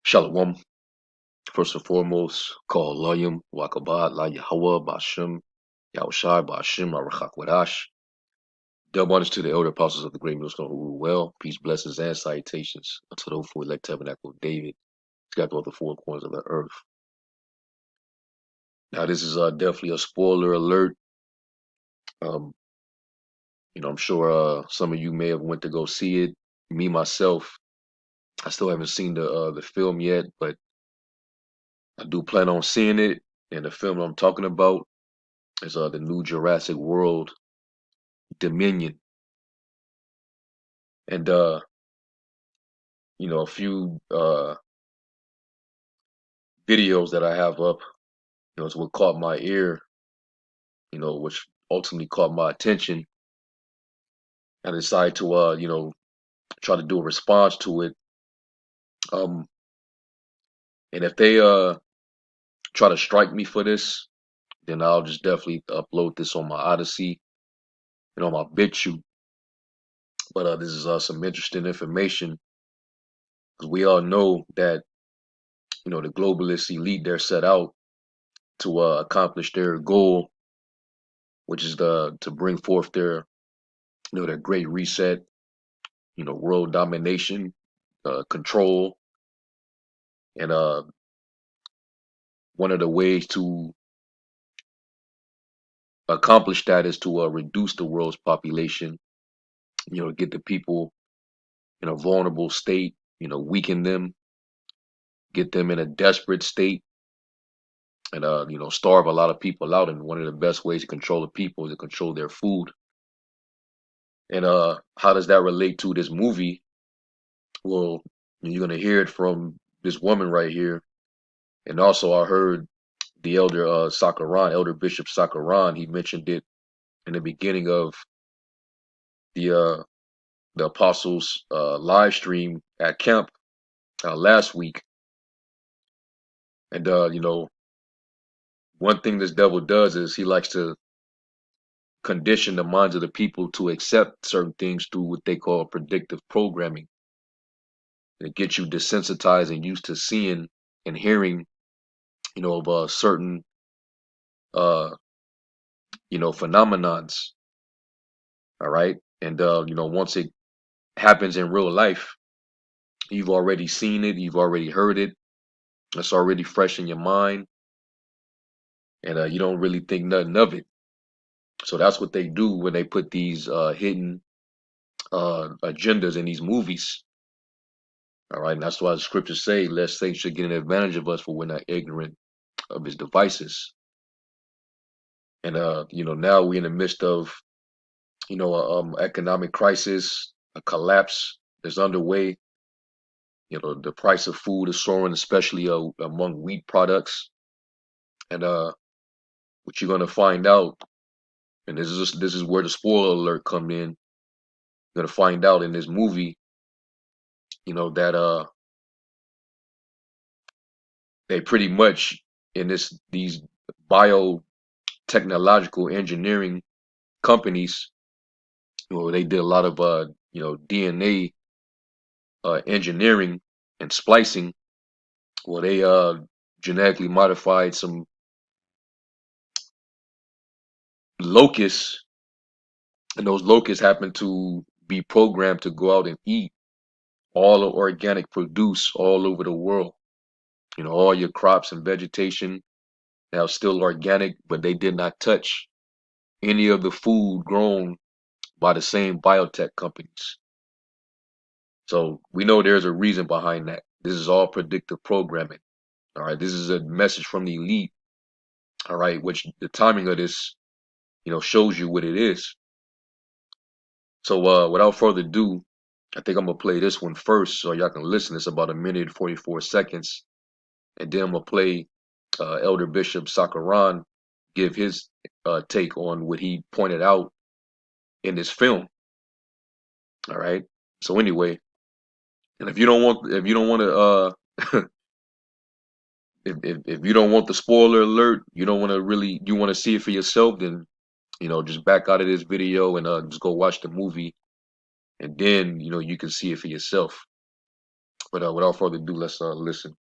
Shalom. First and foremost, call Layim, Wakabat, La Yahweh, Bashem, Yahushai, Bashem, Arachakwadash. Double honors to the elder apostles of the great millstone who rule well. Peace, blessings, and salutations unto the hopeful elect tabernacle of David, scattered throughout the four corners of the earth. Now, this is definitely a spoiler alert. Um, I'm sure some of you may have went to go see it. Me, myself, I still haven't seen the film yet, but I do plan on seeing it. And the film I'm talking about is the new Jurassic World Dominion. And a few videos that I have up, is what caught my ear, which ultimately caught my attention. I decided to try to do a response to it. Um and if they try to strike me for this, then I'll just definitely upload this on my Odyssey and on my BitChute. But this is some interesting information, because we all know that the globalist elite, they're set out to accomplish their goal, which is to bring forth their their great reset, world domination, control. And one of the ways to accomplish that is to reduce the world's population, get the people in a vulnerable state, weaken them, get them in a desperate state, and starve a lot of people out. And one of the best ways to control the people is to control their food. And how does that relate to this movie? Well, you're gonna hear it from this woman right here. And also I heard the elder Sakaran, Elder Bishop Sakaran, he mentioned it in the beginning of the apostles live stream at camp last week. And one thing this devil does is he likes to condition the minds of the people to accept certain things through what they call predictive programming. It gets you desensitized and used to seeing and hearing, of certain uh phenomenons. All right. And once it happens in real life, you've already seen it, you've already heard it, it's already fresh in your mind, and you don't really think nothing of it. So that's what they do when they put these hidden agendas in these movies. All right, and that's why the scriptures say, lest Satan should get an advantage of us, for we're not ignorant of his devices. And now we're in the midst of economic crisis, a collapse is underway. The price of food is soaring, especially among wheat products. And what you're gonna find out, and this is where the spoiler alert come in. You're gonna find out in this movie, that they pretty much in these biotechnological engineering companies, they did a lot of DNA engineering and splicing. Well, they genetically modified some locusts, and those locusts happen to be programmed to go out and eat all the organic produce all over the world. All your crops and vegetation now still organic, but they did not touch any of the food grown by the same biotech companies. So we know there's a reason behind that. This is all predictive programming. All right. This is a message from the elite. All right. Which the timing of this, shows you what it is. So without further ado, I think I'm gonna play this one first so y'all can listen. It's about 1 minute and 44 seconds. And then I'm gonna play Elder Bishop Sakaran give his take on what he pointed out in this film. All right. So anyway, and if you don't want to if you don't want the spoiler alert, you don't want to really, you want to see it for yourself, then just back out of this video and just go watch the movie, and then you can see it for yourself. But without further ado, let's listen.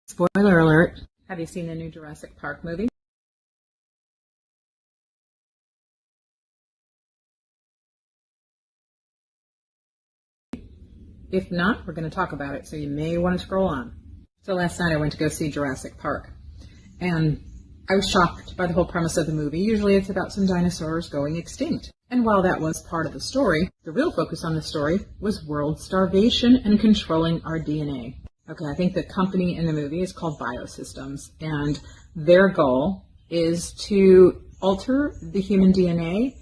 Spoiler alert. Have you seen the new Jurassic Park movie? If not, we're going to talk about it, so you may want to scroll on. So last night I went to go see Jurassic Park, and I was shocked by the whole premise of the movie. Usually it's about some dinosaurs going extinct. And while that was part of the story, the real focus on the story was world starvation and controlling our DNA. Okay, I think the company in the movie is called Biosystems, and their goal is to alter the human DNA,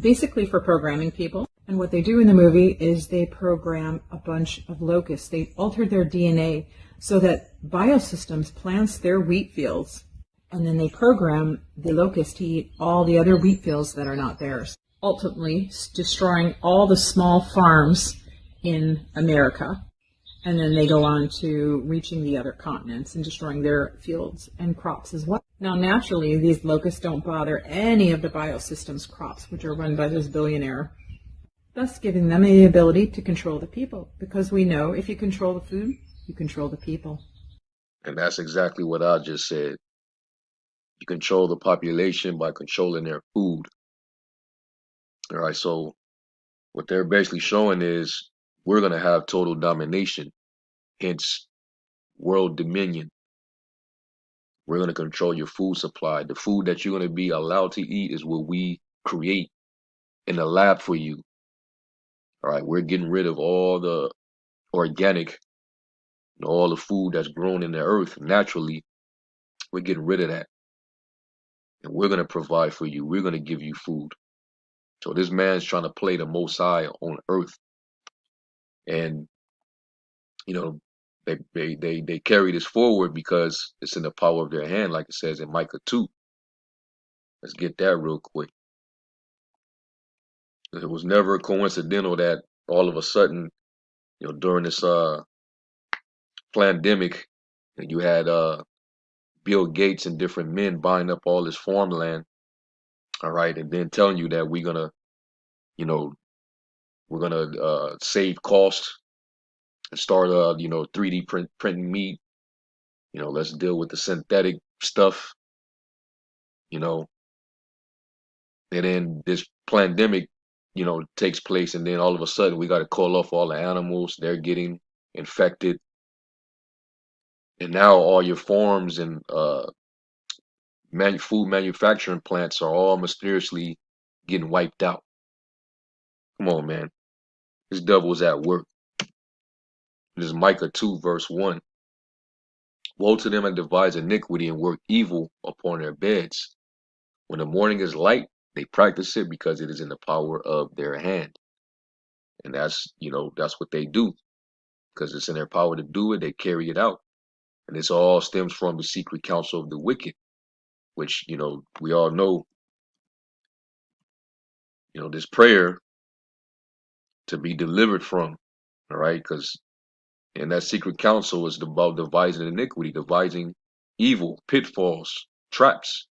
basically for programming people. And what they do in the movie is they program a bunch of locusts. They altered their DNA so that Biosystems plants their wheat fields, and then they program the locusts to eat all the other wheat fields that are not theirs, ultimately destroying all the small farms in America. And then they go on to reaching the other continents and destroying their fields and crops as well. Now, naturally, these locusts don't bother any of the Biosystems crops, which are run by this billionaire, thus giving them the ability to control the people. Because we know if you control the food, you control the people. And that's exactly what I just said. You control the population by controlling their food. All right, so what they're basically showing is we're going to have total domination, hence world dominion. We're going to control your food supply. The food that you're going to be allowed to eat is what we create in the lab for you. All right, we're getting rid of all the organic, all the food that's grown in the earth naturally. We're getting rid of that. And we're going to provide for you. We're going to give you food. So this man's trying to play the Most High on earth. And, you know, they carry this forward because it's in the power of their hand, like it says in Micah 2. Let's get that real quick. It was never coincidental that all of a sudden, during this pandemic, you had Bill Gates and different men buying up all this farmland, all right, and then telling you that you know, we're gonna save costs and start 3D printing meat. Let's deal with the synthetic stuff, you know, and then this pandemic, takes place, and then all of a sudden we got to call off all the animals. They're getting infected, and now all your farms and food manufacturing plants are all mysteriously getting wiped out. Come on, man. This devil is at work. This is Micah 2, verse 1. Woe to them that devise iniquity and work evil upon their beds. When the morning is light, they practice it because it is in the power of their hand. And that's what they do. Because it's in their power to do it, they carry it out. And this all stems from the secret counsel of the wicked, which, we all know, this prayer to be delivered from, all right? Because and that secret counsel is about devising iniquity, devising evil, pitfalls, traps.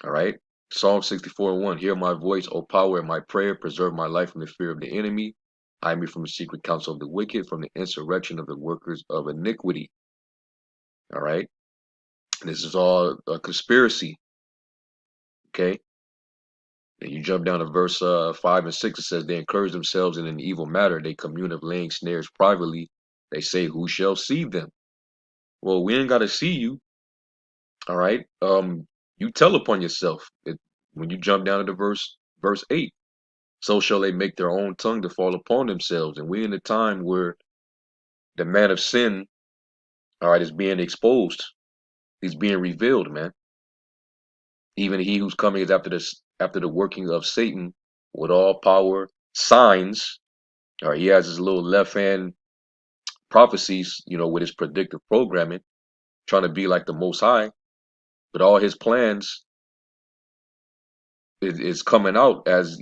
All right. Psalm 64:1. Hear my voice, O power, and my prayer. Preserve my life from the fear of the enemy. Hide me from the secret counsel of the wicked, from the insurrection of the workers of iniquity. All right. This is all a conspiracy. Okay. And you jump down to verse 5 and 6. It says, they encourage themselves in an evil matter. They commune of laying snares privately. They say, who shall see them? Well, we ain't got to see you. All right. You tell upon yourself. When you jump down to the verse 8, so shall they make their own tongue to fall upon themselves. And we're in a time where the man of sin, all right, is being exposed. He's being revealed, man. Even he who's coming is after the working of Satan with all power, signs. All right, he has his little left hand prophecies, with his predictive programming, trying to be like the Most High, but all his plans is coming out as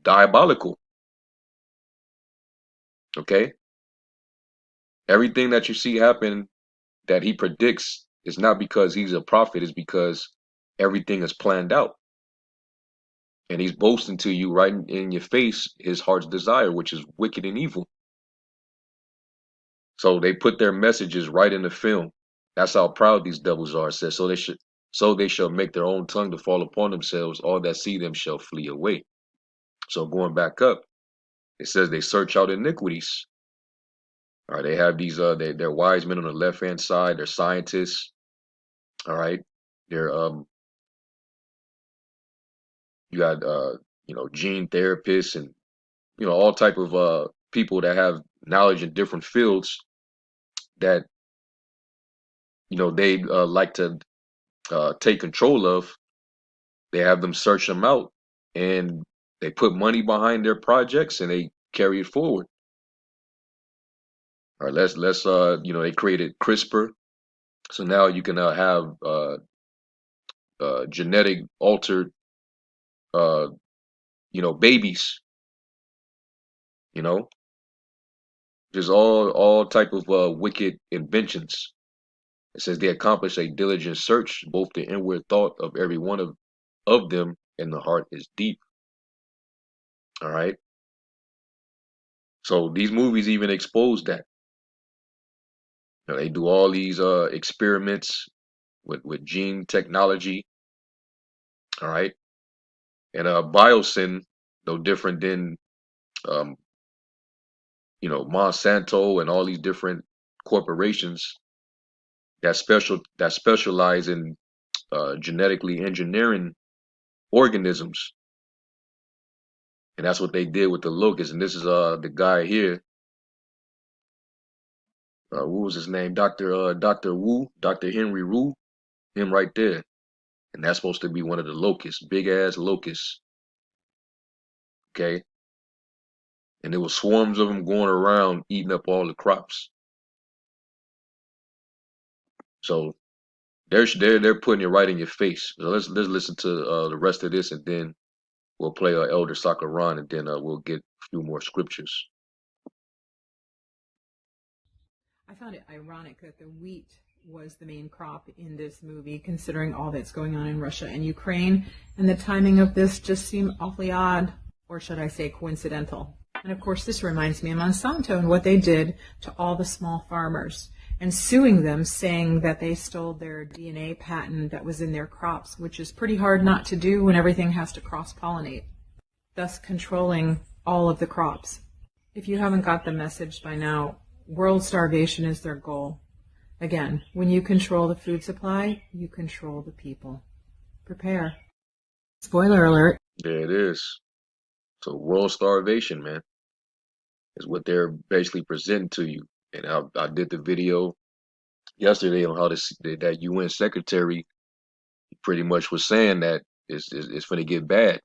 diabolical. Okay, everything that you see happen that he predicts is not because he's a prophet, it's because everything is planned out. and he's boasting to you right in your face his heart's desire, which is wicked and evil. So they put their messages right in the film. That's how proud these devils are. It says, so they shall make their own tongue to fall upon themselves. All that see them shall flee away. So going back up, it says they search out iniquities. All right, they have these they're wise men on the left hand side. They're scientists. All right, they're you got gene therapists and all type of people that have knowledge in different fields that they like to take control of. They have them search them out, and they put money behind their projects and they carry it forward. All right, let's they created CRISPR, so now you can have genetic altered uh babies, you know, just all type of wicked inventions. It says they accomplish a diligent search, both the inward thought of every one of them, and the heart is deep. All right. So these movies even expose that. They do all these experiments with gene technology. All right. And biosyn, no different than um, Monsanto and all these different corporations that specialize in genetically engineering organisms. And that's what they did with the locust. And this is the guy here. What was his name? Dr. Wu, Dr. Henry Wu, him right there. And that's supposed to be one of the locusts, big ass locusts. Okay. And there was swarms of them going around eating up all the crops. So they're putting it right in your face. So let's listen to the rest of this, and then we'll play Elder Sakaran, and then we'll get a few more scriptures. I found it ironic that the wheat was the main crop in this movie, considering all that's going on in Russia and Ukraine, and the timing of this just seemed awfully odd, or should I say coincidental. And of course, this reminds me of Monsanto and what they did to all the small farmers, and suing them, saying that they stole their DNA patent that was in their crops, which is pretty hard not to do when everything has to cross-pollinate, thus controlling all of the crops. If you haven't got the message by now, world starvation is their goal. Again, when you control the food supply, you control the people. Prepare. Spoiler alert. There it is. So world starvation, man, is what they're basically presenting to you. And I did the video yesterday on how that UN secretary pretty much was saying that it's going to get bad.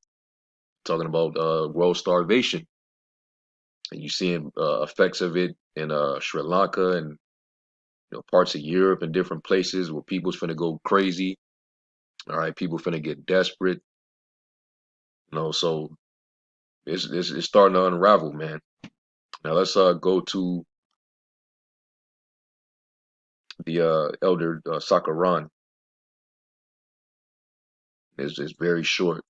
Talking about world starvation, and you seeing effects of it in Sri Lanka and parts of Europe and different places where people's finna go crazy. All right, people finna get desperate. So it's starting to unravel, man. Now let's go to the Elder Sakaran. It's very short.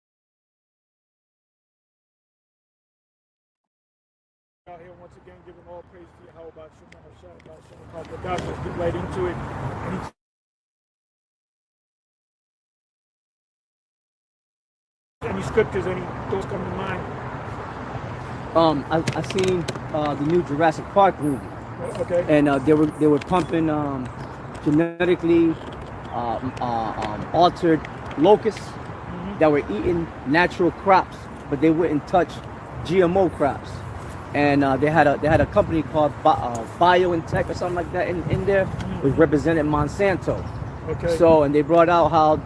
Out here once again giving all praise to Yahweh about Shemar about Shemar Kadosh. Let's get right into it. Any scriptures, any thoughts come to mind? I seen the new Jurassic Park movie, Okay. and they were pumping genetically altered locusts that were eating natural crops, but they wouldn't touch GMO crops. And they had a company called BioNTech or something like that in there, which represented Monsanto. Okay. So, and they brought out how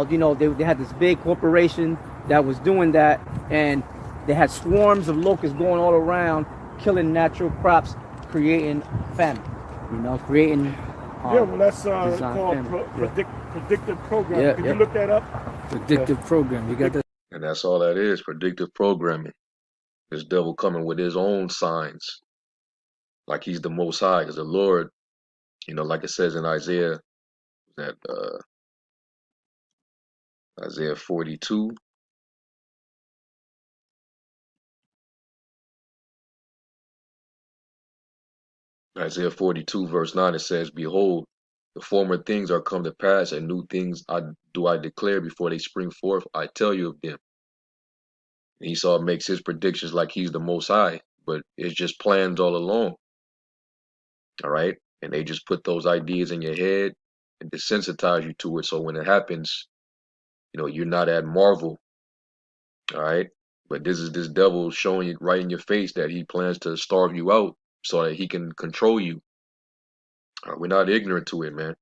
they had this big corporation that was doing that, and they had swarms of locusts going all around, killing natural crops, creating famine. Creating. Yeah, well, that's called predictive programming. Yeah, Can yeah. you look that up? Predictive program. You got that. And that's all that is, predictive programming. This devil coming with his own signs, like he's the Most High, because the Lord, like it says in Isaiah, that Isaiah 42, Isaiah 42 verse 9, it says, Behold, the former things are come to pass, and new things I declare before they spring forth. I tell you of them. And Esau makes his predictions like he's the most high, but it's just plans all along. All right. And they just put those ideas in your head and desensitize you to it. So when it happens, you're not at marvel. All right. But this is this devil showing you right in your face that he plans to starve you out so that he can control you. All right, we're not ignorant to it, man.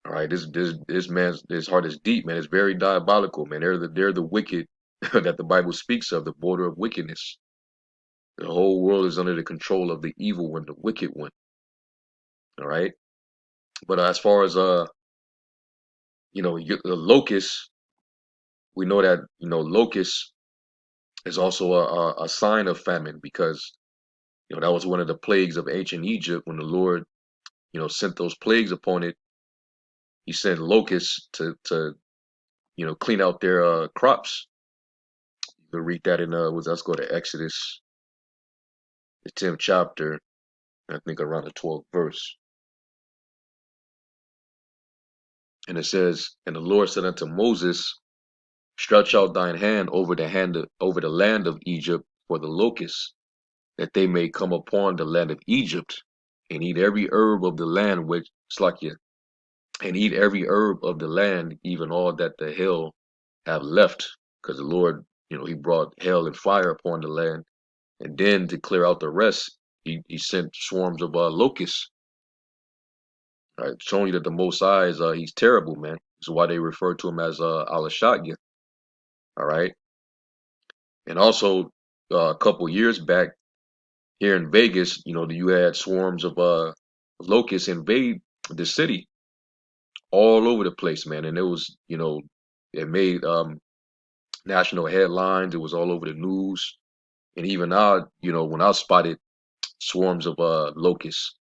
All right, this heart is deep, man. It's very diabolical, man. They're the wicked that the Bible speaks of, the border of wickedness. The whole world is under the control of the evil one, the wicked one. All right. But as far as the locust, we know that locust is also a sign of famine because that was one of the plagues of ancient Egypt when the Lord sent those plagues upon it. He sent locusts to clean out their crops. We'll read that in let's go to Exodus, the 10th chapter, I think around the 12th verse. And it says, And the Lord said unto Moses, Stretch out thine hand over the land of Egypt for the locusts, that they may come upon the land of Egypt, and eat every herb of the land which Slakia, and eat every herb of the land, even all that the hail have left. Because the Lord, he brought hail and fire upon the land. And then to clear out the rest, he sent swarms of locusts. All right, showing you that the Most High is he's terrible, man. This is why they refer to him as Alashadya. All right. And also a couple years back here in Vegas, you had swarms of locusts invade the city all over the place, man. And it was, it made national headlines. It was all over the news. And even now, when I spotted swarms of locusts,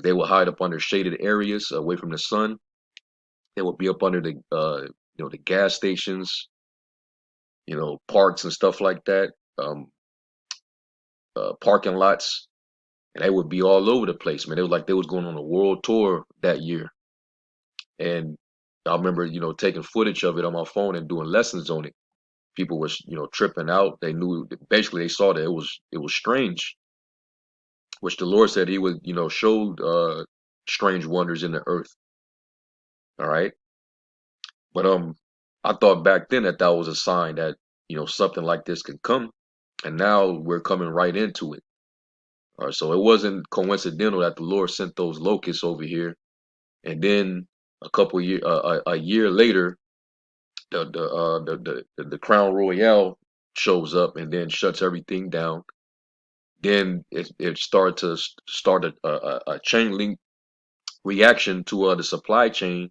they would hide up under shaded areas away from the sun. They would be up under the gas stations, parks and stuff like that, parking lots, and they would be all over the place, man. It was like they was going on a world tour that year. And I remember, taking footage of it on my phone and doing lessons on it. People was, tripping out. They knew, basically they saw that it was strange, which the Lord said he would, show strange wonders in the earth. All right. But I thought back then that was a sign that, something like this could come. And now we're coming right into it. All right. So it wasn't coincidental that the Lord sent those locusts over here. And then a year later, the Crown Royale shows up and then shuts everything down. Then it started to start a chain link reaction to the supply chain,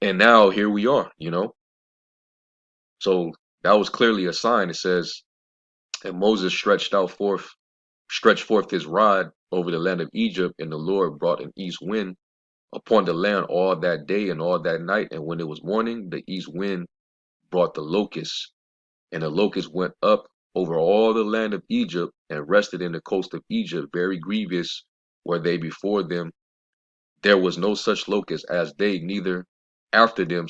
and now here we are. So that was clearly a sign. It says, and Moses stretched forth his rod over the land of Egypt, and the Lord brought an east wind upon the land all that day and all that night. And when it was morning, the east wind brought the locusts, and the locusts went up over all the land of Egypt and rested in the coast of Egypt. Very grievous were they before them. There was no such locust as they, neither after them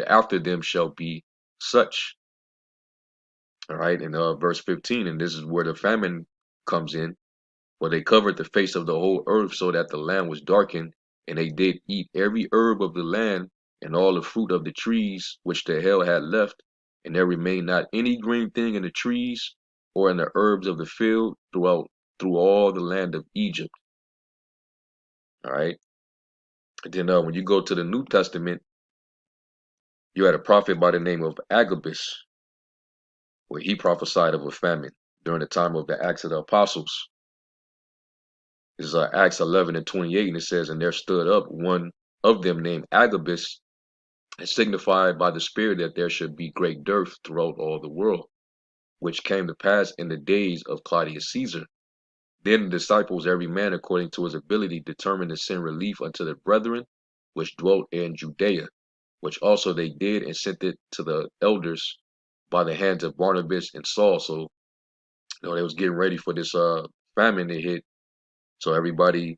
after them shall be such. All right, in verse 15, and this is where the famine comes in. For they covered the face of the whole earth so that the land was darkened, and they did eat every herb of the land and all the fruit of the trees which the hail had left, and there remained not any green thing in the trees or in the herbs of the field through all the land of Egypt. All right. And then when you go to the New Testament, you had a prophet by the name of Agabus, where he prophesied of a famine during the time of the Acts of the Apostles. This is Acts 11 and 28, and it says, And there stood up one of them named Agabus, and signified by the Spirit that there should be great dearth throughout all the world, which came to pass in the days of Claudius Caesar. Then the disciples, every man according to his ability, determined to send relief unto the brethren which dwelt in Judea, which also they did, and sent it to the elders by the hands of Barnabas and Saul. So, they was getting ready for this famine to hit. So everybody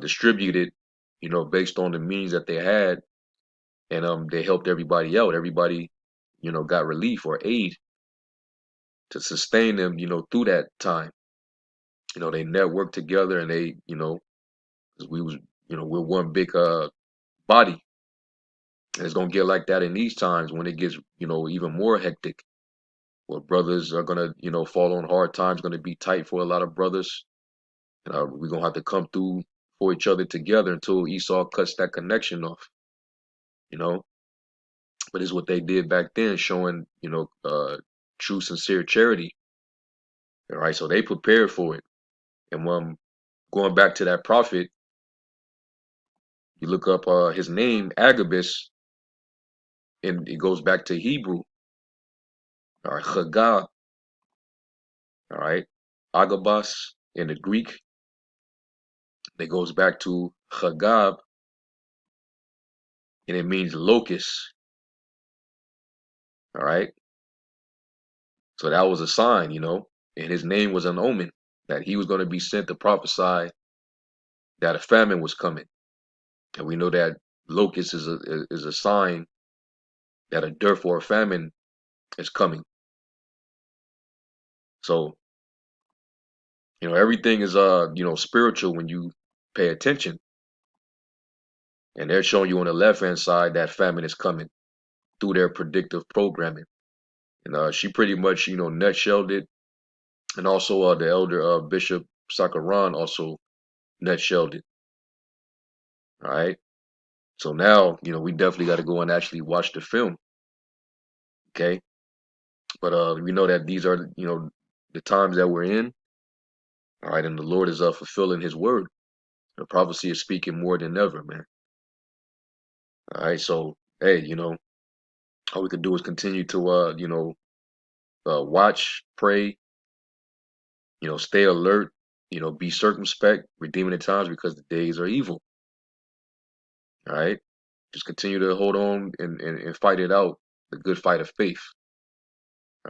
distributed, based on the means that they had, and they helped everybody out. Everybody, got relief or aid to sustain them, through that time. They networked together, and they, 'cause we was, we're one big body. And it's gonna get like that in these times when it gets, even more hectic. Where brothers are gonna, fall on hard times, gonna be tight for a lot of brothers. And we're gonna have to come through for each other together until Esau cuts that connection off, you know. But it's what they did back then, showing, true, sincere charity. All right, so they prepared for it. And when going back to that prophet, you look up his name, Agabus, and it goes back to Hebrew, all right, Chagab, all right, Agabus in the Greek, it goes back to Chagab, and it means locust, all right. So that was a sign, and his name was an omen that he was going to be sent to prophesy that a famine was coming. And we know that locust is a sign that a dearth or a famine is coming. So, everything is spiritual when you pay attention. And they're showing you on the left hand side that famine is coming through their predictive programming. And she pretty much, nutshelled it. And also the elder Bishop Sakaran also nutshelled it. All right. So now, we definitely got to go and actually watch the film. Okay. But we know that these are, the times that we're in. All right. And the Lord is fulfilling his word. The prophecy is speaking more than ever, man. All right. So, hey, all we can do is continue to, watch, pray, stay alert, be circumspect, redeeming the times because the days are evil. All right. Just continue to hold on and fight it out, the good fight of faith.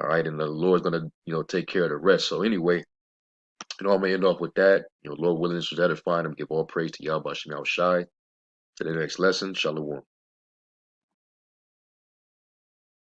All right. And the Lord's going to, take care of the rest. So anyway, I'm going to end off with that. Lord willing, this was edifying. I'm give all praise to Yahweh Shem Shai. To the next lesson, Shalom.